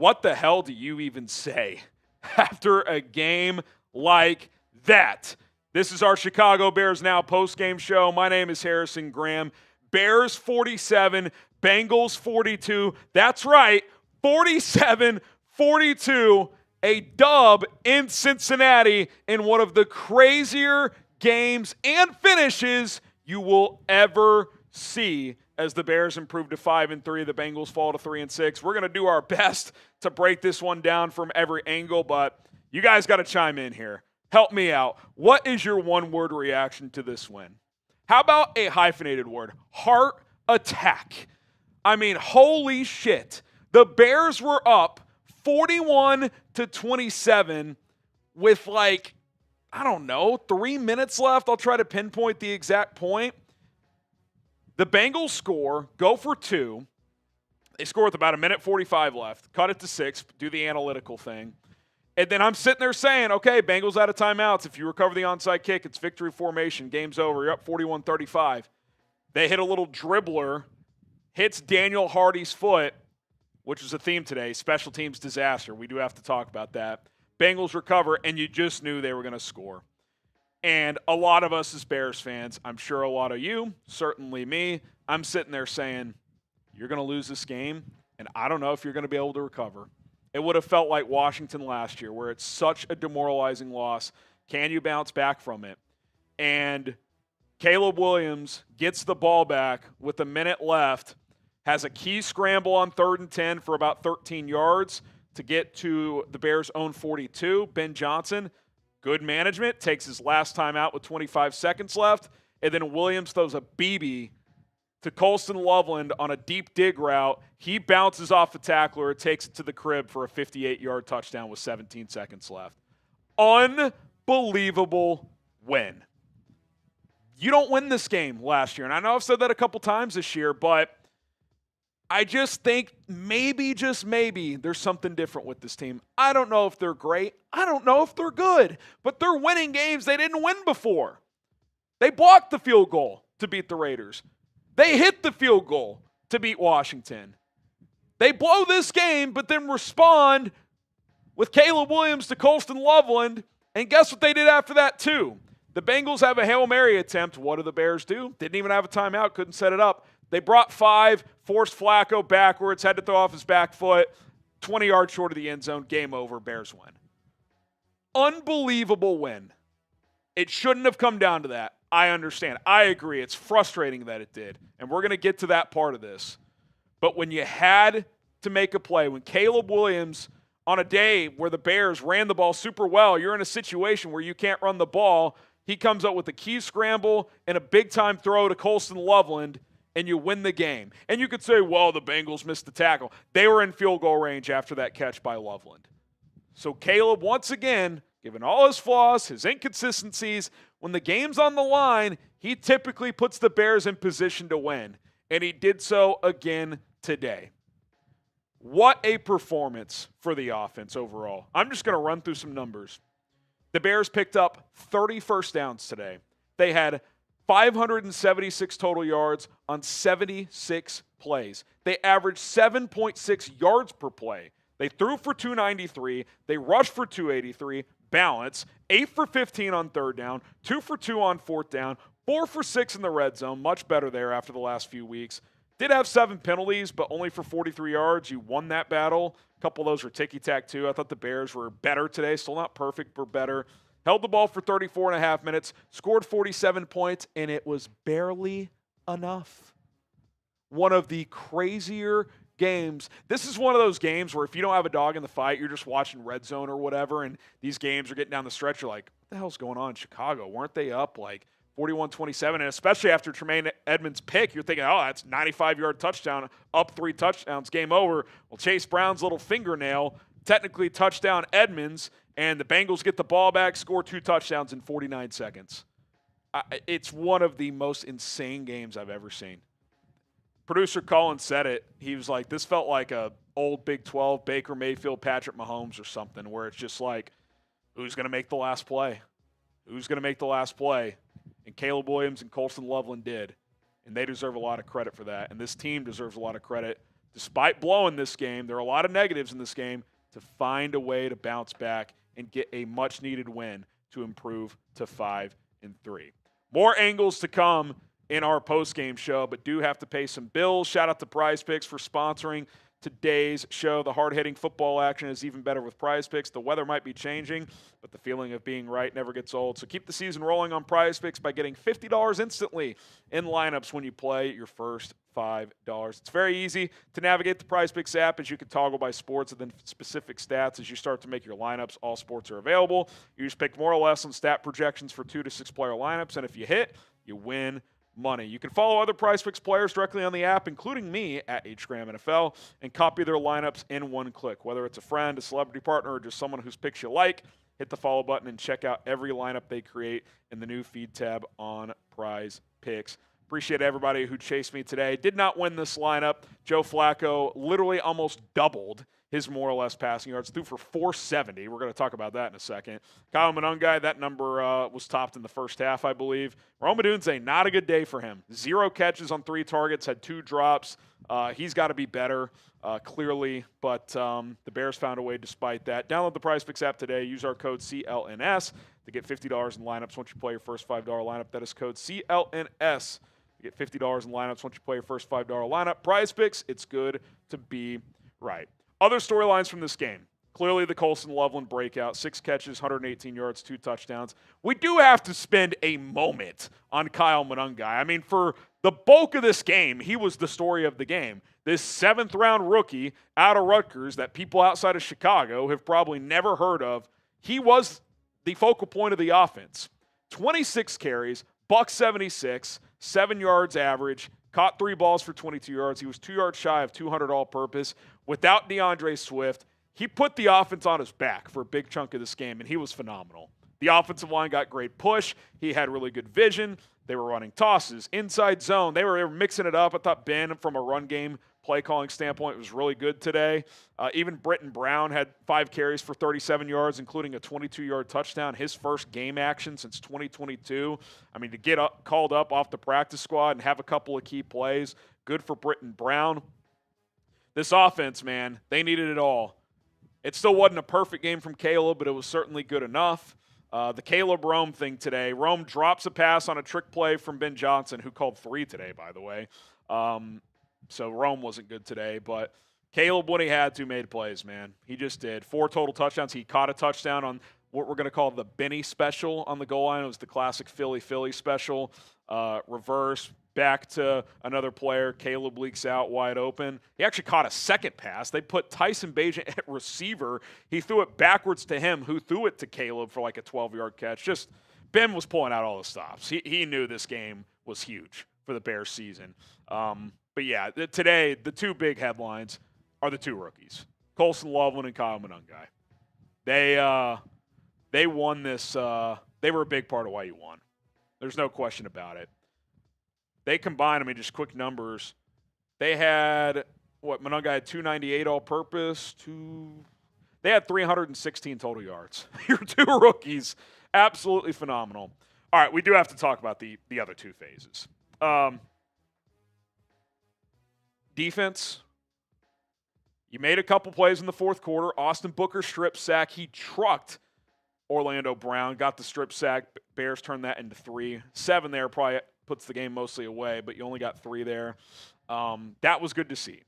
what the hell do you even say after a game like that? This is our Chicago Bears Now post-game show. My name is Harrison Graham. Bears 47, Bengals 42. That's right, 47-42. A dub in Cincinnati in one of the crazier games and finishes you will ever see as the Bears improve to 5-3. The Bengals fall to 3-6. We're going to do our best to break this one down from every angle, but you guys got to chime in here. Help me out. What is your one-word reaction to this win? How about a hyphenated word? Heart attack. I mean, holy shit. The Bears were up 41-27 with 3 minutes left. I'll try to pinpoint the exact point. The Bengals score, go for 2. They score with about 1:45 left. Cut it to 6, do the analytical thing. And then I'm sitting there saying, okay, Bengals out of timeouts. If you recover the onside kick, it's victory formation. Game's over. You're up 41-35. They hit a little dribbler, hits Daniel Hardy's foot, which was a theme today, special teams disaster. We do have to talk about that. Bengals recover, and you just knew they were going to score. And a lot of us as Bears fans, I'm sure a lot of you, certainly me, I'm sitting there saying, you're going to lose this game, and I don't know if you're going to be able to recover. It would have felt like Washington last year, where it's such a demoralizing loss. Can you bounce back from it? And Caleb Williams gets the ball back with a minute left, has a key scramble on 3rd and 10 for about 13 yards to get to the Bears' own 42. Ben Johnson, good management, takes his last time out with 25 seconds left. And then Williams throws a BB to Colston Loveland on a deep dig route. He bounces off the tackler, takes it to the crib for a 58-yard touchdown with 17 seconds left. Unbelievable win. You don't win this game last year. And I know I've said that a couple times this year, but I just think maybe, just maybe, there's something different with this team. I don't know if they're great. I don't know if they're good. But they're winning games they didn't win before. They blocked the field goal to beat the Raiders. They hit the field goal to beat Washington. They blow this game, but then respond with Caleb Williams to Colston Loveland. And guess what they did after that, too? The Bengals have a Hail Mary attempt. What do the Bears do? Didn't even have a timeout, couldn't set it up. They brought 5, forced Flacco backwards, had to throw off his back foot, 20 yards short of the end zone, game over, Bears win. Unbelievable win. It shouldn't have come down to that. I understand. I agree. It's frustrating that it did, and we're going to get to that part of this. But when you had to make a play, when Caleb Williams, on a day where the Bears ran the ball super well, you're in a situation where you can't run the ball, he comes up with a key scramble and a big-time throw to Colston Loveland, and you win the game. And you could say, well, the Bengals missed the tackle. They were in field goal range after that catch by Loveland. So Caleb, once again, given all his flaws, his inconsistencies, when the game's on the line, he typically puts the Bears in position to win. And he did so again today. What a performance for the offense overall. I'm just going to run through some numbers. The Bears picked up 30 first downs today. They had 576 total yards on 76 plays. They averaged 7.6 yards per play. They threw for 293. They rushed for 283. Balance. 8 for 15 on 3rd down. 2 for 2 on 4th down. 4 for 6 in the red zone. Much better there after the last few weeks. Did have 7 penalties, but only for 43 yards. You won that battle. A couple of those were ticky-tack too. I thought the Bears were better today. Still not perfect, but better. Held the ball for 34 and a half minutes, scored 47 points, and it was barely enough. One of the crazier games. This is one of those games where if you don't have a dog in the fight, you're just watching Red Zone or whatever, and these games are getting down the stretch. You're like, what the hell's going on in Chicago? Weren't they up like 41-27? And especially after Tremaine Edmonds' pick, you're thinking, oh, that's 95-yard touchdown, up 3 touchdowns, game over. Well, Chase Brown's little fingernail, technically touchdown Edmonds, and the Bengals get the ball back, score 2 touchdowns in 49 seconds. It's one of the most insane games I've ever seen. Producer Colin said it. He was like, this felt like a old Big 12 Baker Mayfield, Patrick Mahomes or something, where it's just like, who's going to make the last play? Who's going to make the last play? And Caleb Williams and Colston Loveland did. And they deserve a lot of credit for that. And this team deserves a lot of credit despite blowing this game, there are a lot of negatives in this game, to find a way to bounce back and get a much-needed win to improve to 5-3. More angles to come in our post-game show, but do have to pay some bills. Shout out to Prize Picks for sponsoring today's show. The hard-hitting football action is even better with Prize Picks. The weather might be changing, but the feeling of being right never gets old. So keep the season rolling on Prize Picks by getting $50 instantly in lineups when you play your first $5. It's very easy to navigate the Prize Picks app, as you can toggle by sports and then specific stats as you start to make your lineups. All sports are available. You just pick more or less on stat projections for 2 to 6 player lineups, and if you hit, you win money. You can follow other Prize Picks players directly on the app, including me at HGramNFL, and copy their lineups in one click. Whether it's a friend, a celebrity partner, or just someone whose picks you like, hit the follow button and check out every lineup they create in the new feed tab on Prize Picks. Appreciate everybody who chased me today. Did not win this lineup. Joe Flacco literally almost doubled his more or less passing yards, threw for 470. We're going to talk about that in a second. Kyle Monangai, that number was topped in the first half, I believe. Rome Odunze, not a good day for him. 0 catches on 3 targets, had 2 drops. He's got to be better, clearly, but the Bears found a way despite that. Download the Prize Picks app today. Use our code CLNS to get $50 in lineups once you play your first $5 lineup. That is code CLNS to get $50 in lineups once you play your first $5 lineup. Prize Picks, it's good to be right. Other storylines from this game. Clearly the Colston Loveland breakout, 6 catches, 118 yards, 2 touchdowns. We do have to spend a moment on Kyle Monangai. I mean, for the bulk of this game, he was the story of the game. This 7th-round rookie out of Rutgers that people outside of Chicago have probably never heard of, he was the focal point of the offense. 26 carries, $176, 7 yards average, caught 3 balls for 22 yards. He was 2 yards shy of 200 all-purpose. Without DeAndre Swift, he put the offense on his back for a big chunk of this game, and he was phenomenal. The offensive line got great push. He had really good vision. They were running tosses, inside zone. They were mixing it up. I thought Ben, from a run game play-calling standpoint, was really good today. Even Britton Brown had 5 carries for 37 yards, including a 22-yard touchdown, his first game action since 2022. I mean, to get called up off the practice squad and have a couple of key plays, good for Britton Brown. This offense, man, they needed it all. It still wasn't a perfect game from Caleb, but it was certainly good enough. The Caleb Rome thing today. Rome drops a pass on a trick play from Ben Johnson, who called 3 today, by the way. So Rome wasn't good today, but Caleb, when he had to, made plays, man. He just did. 4 total touchdowns. He caught a touchdown on what we're going to call the Benny special on the goal line. It was the classic Philly special. Reverse, back to another player. Caleb leaks out wide open. He actually caught a second pass. They put Tyson Bagent at receiver. He threw it backwards to him, who threw it to Caleb for like a 12-yard catch. Just Ben was pulling out all the stops. He knew this game was huge for the Bears season. But yeah, today the 2 big headlines are the 2 rookies, Colston Loveland and Kyle Monangai. They won this. They were a big part of why you won. There's no question about it. They combined, I mean, just quick numbers. They had, Monangai had 298 all-purpose. They had 316 total yards. Your 2 rookies, absolutely phenomenal. All right, we do have to talk about the other 2 phases. Defense, you made a couple plays in the 4th quarter. Austin Booker strip sack. He trucked Orlando Brown, got the strip sack. Bears turned that into 3. 7 there probably puts the game mostly away, but you only got 3 there. That was good to see.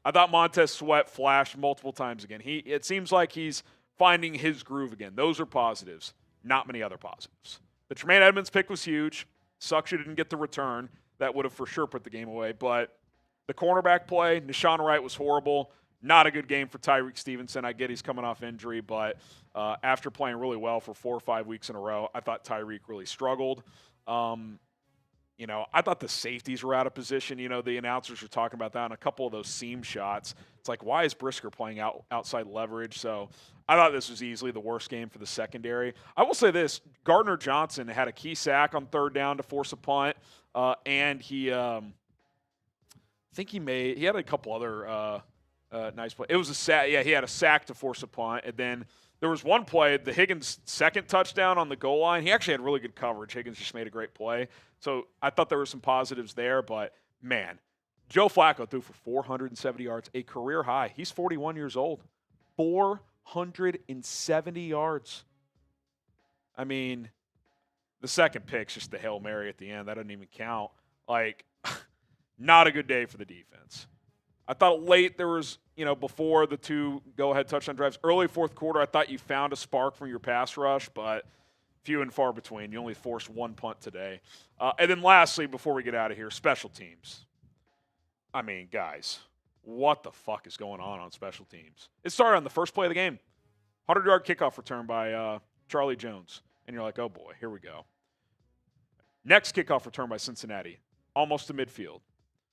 I thought Montez Sweat flashed multiple times again. It seems like he's finding his groove again. Those are positives. Not many other positives. The Tremaine Edmonds pick was huge. Sucks you didn't get the return. That would have for sure put the game away. But the cornerback play, Nishan Wright was horrible. Not a good game for Tyreek Stevenson. I get he's coming off injury, but after playing really well for 4 or 5 weeks in a row, I thought Tyreek really struggled. I thought the safeties were out of position. The announcers were talking about that on a couple of those seam shots. It's like, why is Brisker playing outside leverage? So I thought this was easily the worst game for the secondary. I will say this, Gardner Johnson had a key sack on 3rd down to force a punt, and he had a couple other nice play. It was a sack. Yeah, he had a sack to force a punt. And then there was one play, the Higgins second touchdown on the goal line. He actually had really good coverage. Higgins just made a great play. So I thought there were some positives there. But, man, Joe Flacco threw for 470 yards, a career high. He's 41 years old. 470 yards. I mean, the second pick's just the Hail Mary at the end. That doesn't even count. Like, not a good day for the defense. I thought late there was, before the two go-ahead touchdown drives, early fourth quarter, I thought you found a spark from your pass rush, but few and far between. You only forced one punt today. And then lastly, before we get out of here, special teams. I mean, guys, what the fuck is going on special teams? It started on the first play of the game. 100-yard kickoff return by Charlie Jones. And you're like, oh, boy, here we go. Next kickoff return by Cincinnati, almost to midfield.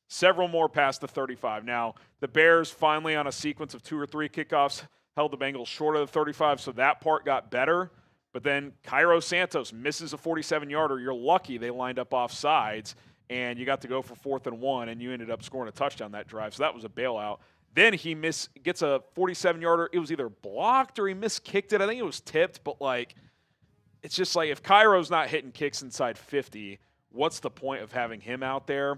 Several more past the 35. Now, the Bears finally on a sequence of 2 or 3 kickoffs held the Bengals short of the 35, so that part got better. But then Cairo Santos misses a 47-yarder. You're lucky they lined up off sides, and you got to go for 4th and 1, and you ended up scoring a touchdown that drive. So that was a bailout. Then he gets a 47-yarder. It was either blocked or he miskicked it. I think it was tipped, but, it's just like if Cairo's not hitting kicks inside 50, what's the point of having him out there?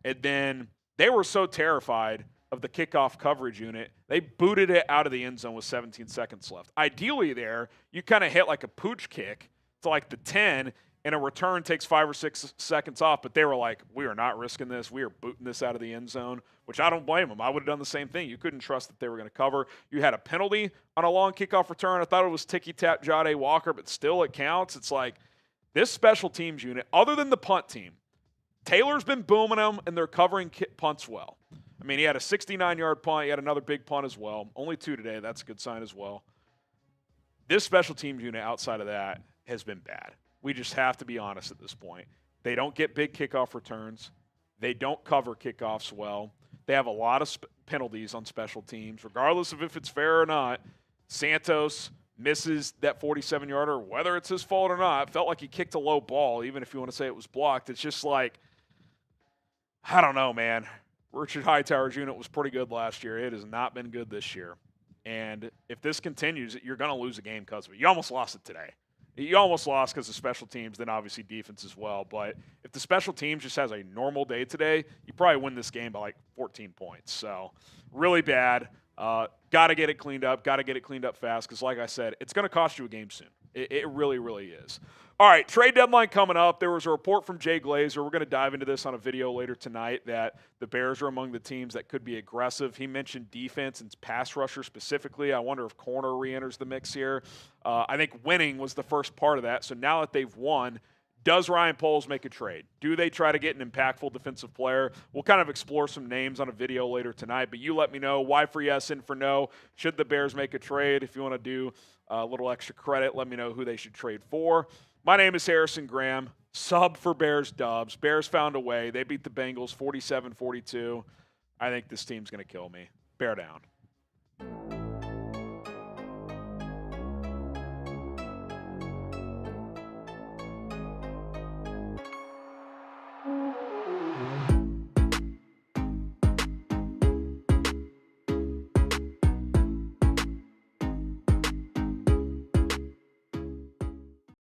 And then they were so terrified of the kickoff coverage unit, they booted it out of the end zone with 17 seconds left. Ideally there, you kind of hit like a pooch kick to the 10, and a return takes 5 or 6 seconds off, but they were like, we are not risking this. We are booting this out of the end zone, which I don't blame them. I would have done the same thing. You couldn't trust that they were going to cover. You had a penalty on a long kickoff return. I thought it was ticky-tap Jade Walker, but still it counts. It's like this special teams unit, other than the punt team, Taylor's been booming them, and they're covering punts well. I mean, he had a 69-yard punt. He had another big punt as well. Only 2 today. That's a good sign as well. This special teams unit outside of that has been bad. We just have to be honest at this point. They don't get big kickoff returns. They don't cover kickoffs well. They have a lot of penalties on special teams. Regardless of if it's fair or not, Santos misses that 47-yarder, whether it's his fault or not. It felt like he kicked a low ball, even if you want to say it was blocked. It's just like, I don't know, man. Richard Hightower's unit was pretty good last year. It has not been good this year. And if this continues, you're going to lose a game because of it. You almost lost it today. You almost lost because of special teams, then obviously defense as well. But if the special teams just has a normal day today, you probably win this game by 14 points. So really bad. Got to get it cleaned up. Got to get it cleaned up fast because, like I said, it's going to cost you a game soon. It really, really is. All right, trade deadline coming up. There was a report from Jay Glazer. We're going to dive into this on a video later tonight that the Bears are among the teams that could be aggressive. He mentioned defense and pass rusher specifically. I wonder if corner re-enters the mix here. I think winning was the first part of that. So now that they've won, does Ryan Poles make a trade? Do they try to get an impactful defensive player? We'll kind of explore some names on a video later tonight, but you let me know why for yes and for no. Should the Bears make a trade? If you want to do a little extra credit, let me know who they should trade for. My name is Harrison Graham. Sub for Bears Dubs. Bears found a way. They beat the Bengals 47-42. I think this team's going to kill me. Bear down.